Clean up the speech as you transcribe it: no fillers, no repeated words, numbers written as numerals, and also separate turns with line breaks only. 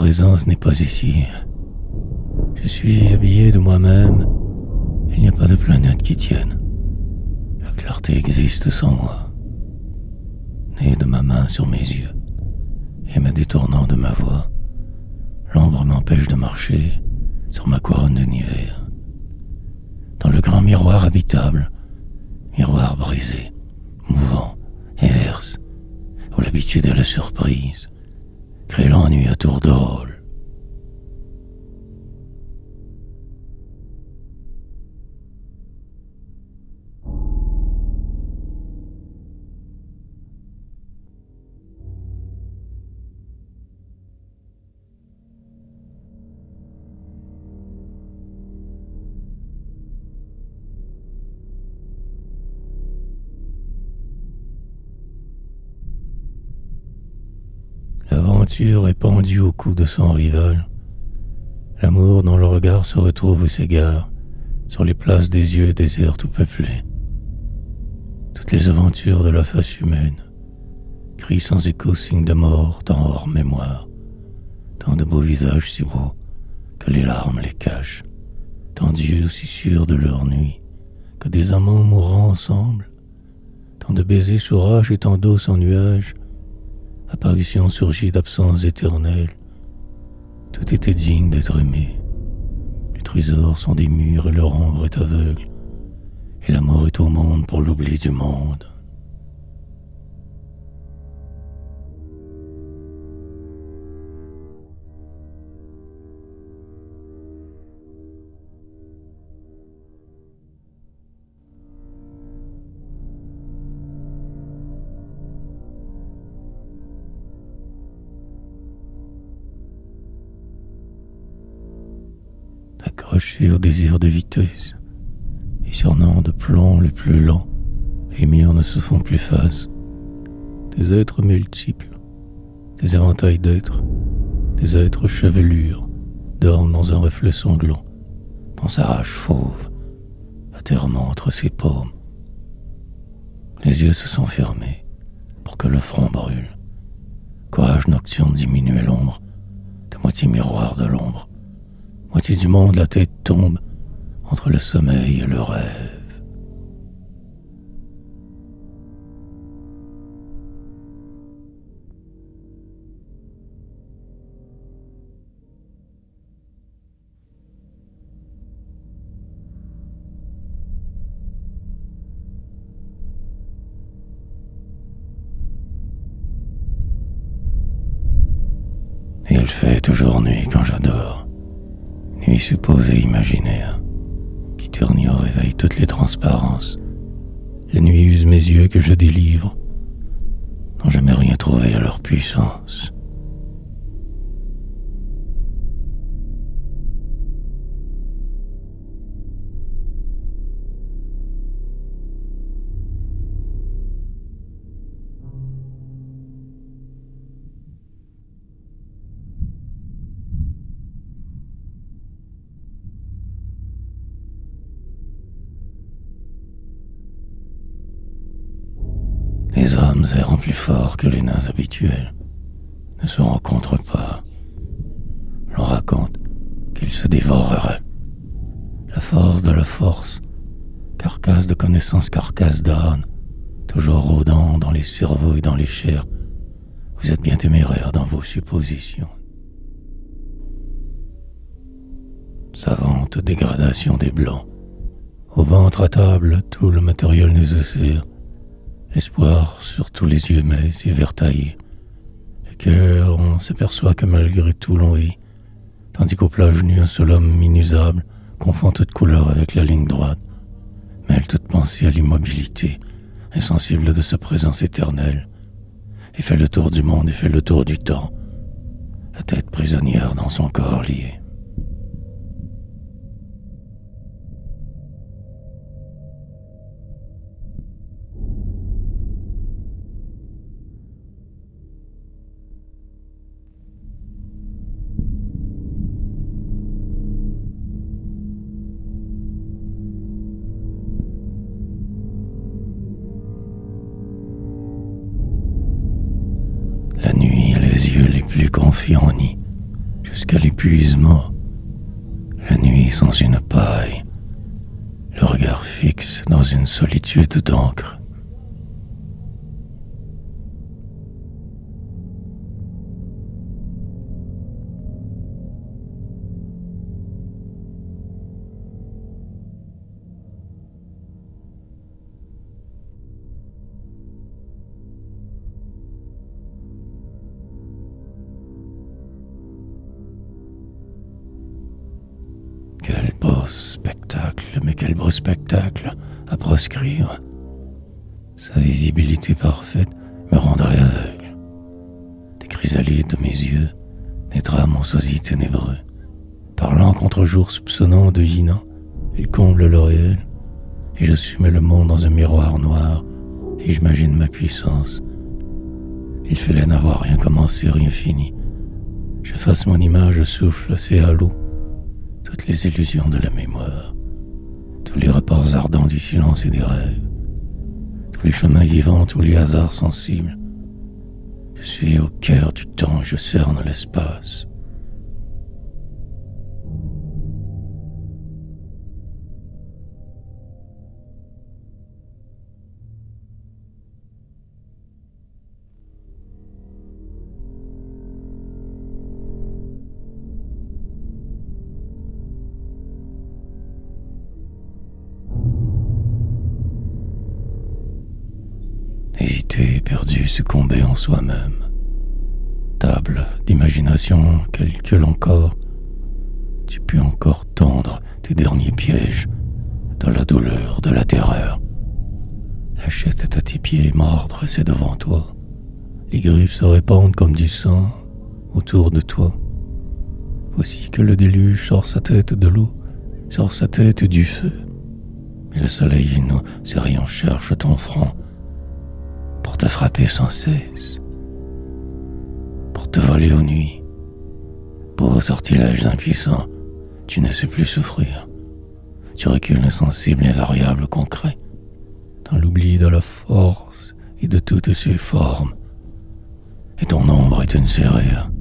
présence n'est pas ici. Je suis habillé de moi-même. Il n'y a pas de planète qui tienne. La clarté existe sans moi. Né de ma main sur mes yeux et me détournant de ma voix, l'ombre m'empêche de marcher sur ma couronne d'univers. Dans le grand miroir habitable, miroir brisé, mouvant et verse, où l'habitude et la surprise créent l'ennui à tour de rôle. L'aventure est pendue au cou de son rival. L'amour dont le regard se retrouve ou s'égare sur les places des yeux déserts tout peuplés. Toutes les aventures de la face humaine crient sans écho signe de mort tant hors mémoire. Tant de beaux visages si beaux que les larmes les cachent. Tant d'yeux si sûrs de leur nuit que des amants mourant ensemble. Tant de baisers sous roche et tant d'eau sans nuages. Apparition surgit d'absence éternelle. Tout était digne d'être aimé. Les trésors sont des murs et leur ombre est aveugle. Et la mort est au monde pour l'oubli du monde. Accrochés au désir de vitesse, et surnant de plomb les plus lents, les murs ne se font plus face. Des êtres multiples, des éventails d'êtres, des êtres chevelures, dorment dans un reflet sanglant, dans sa rage fauve, atterrement entre ses paumes. Les yeux se sont fermés pour que le front brûle. Courage nocturne diminue l'ombre, de moitié miroir de l'ombre. Moitié du monde, la tête tombe entre le sommeil et le rêve. Et il fait toujours nuit quand j'adore. Nuit supposée imaginaire, qui tourne au réveil toutes les transparences. Les nuits usent mes yeux que je délivre, n'ont jamais rien trouvé à leur puissance. Les hommes errant plus forts que les nains habituels ne se rencontrent pas. L'on raconte qu'ils se dévoreraient. La force de la force, carcasse de connaissance, carcasse d'âne, toujours rôdant dans les cerveaux et dans les chairs. Vous êtes bien téméraires dans vos suppositions. Savante dégradation des blancs. Au ventre à table, tout le matériel nécessaire. L'espoir sur tous les yeux minces et vertaillés. Le cœur, on s'aperçoit que malgré tout l'on vit, tandis qu'au plat genou, un seul homme inusable confond toute couleur avec la ligne droite, mêle toute pensée à l'immobilité, insensible de sa présence éternelle, et fait le tour du monde et fait le tour du temps, la tête prisonnière dans son corps lié. La nuit, les yeux les plus confiants nient, jusqu'à l'épuisement, la nuit sans une paille, le regard fixe dans une solitude d'encre. Quel beau spectacle, mais quel beau spectacle à proscrire. Sa visibilité parfaite me rendrait aveugle. Des chrysalides de mes yeux naîtra mon sosie ténébreux. Parlant contre-jour soupçonnant, devinant, il comble le réel, et je soumets le monde dans un miroir noir, et j'imagine ma puissance. Il fallait n'avoir rien commencé, rien fini. J'efface mon image, je souffle, c'est à l'eau. Toutes les illusions de la mémoire, tous les rapports ardents du silence et des rêves, tous les chemins vivants, tous les hasards sensibles. Je suis au cœur du temps et je cerne l'espace. Hésiter, perdu, succomber en soi-même. Table d'imagination, calcule encore. Tu peux encore tendre tes derniers pièges dans la douleur, de la terreur. La chatte est à tes pieds, mordre, c'est devant toi. Les griffes se répandent comme du sang autour de toi. Voici que le déluge sort sa tête de l'eau, sort sa tête du feu. Mais le soleil, nous, ses rayons cherchent ton front pour te frapper sans cesse, pour te voler aux nuits. Beau sortilège impuissant, tu ne sais plus souffrir. Tu recules insensible, invariable, concret, dans l'oubli de la force et de toutes ses formes. Et ton ombre est une serrure,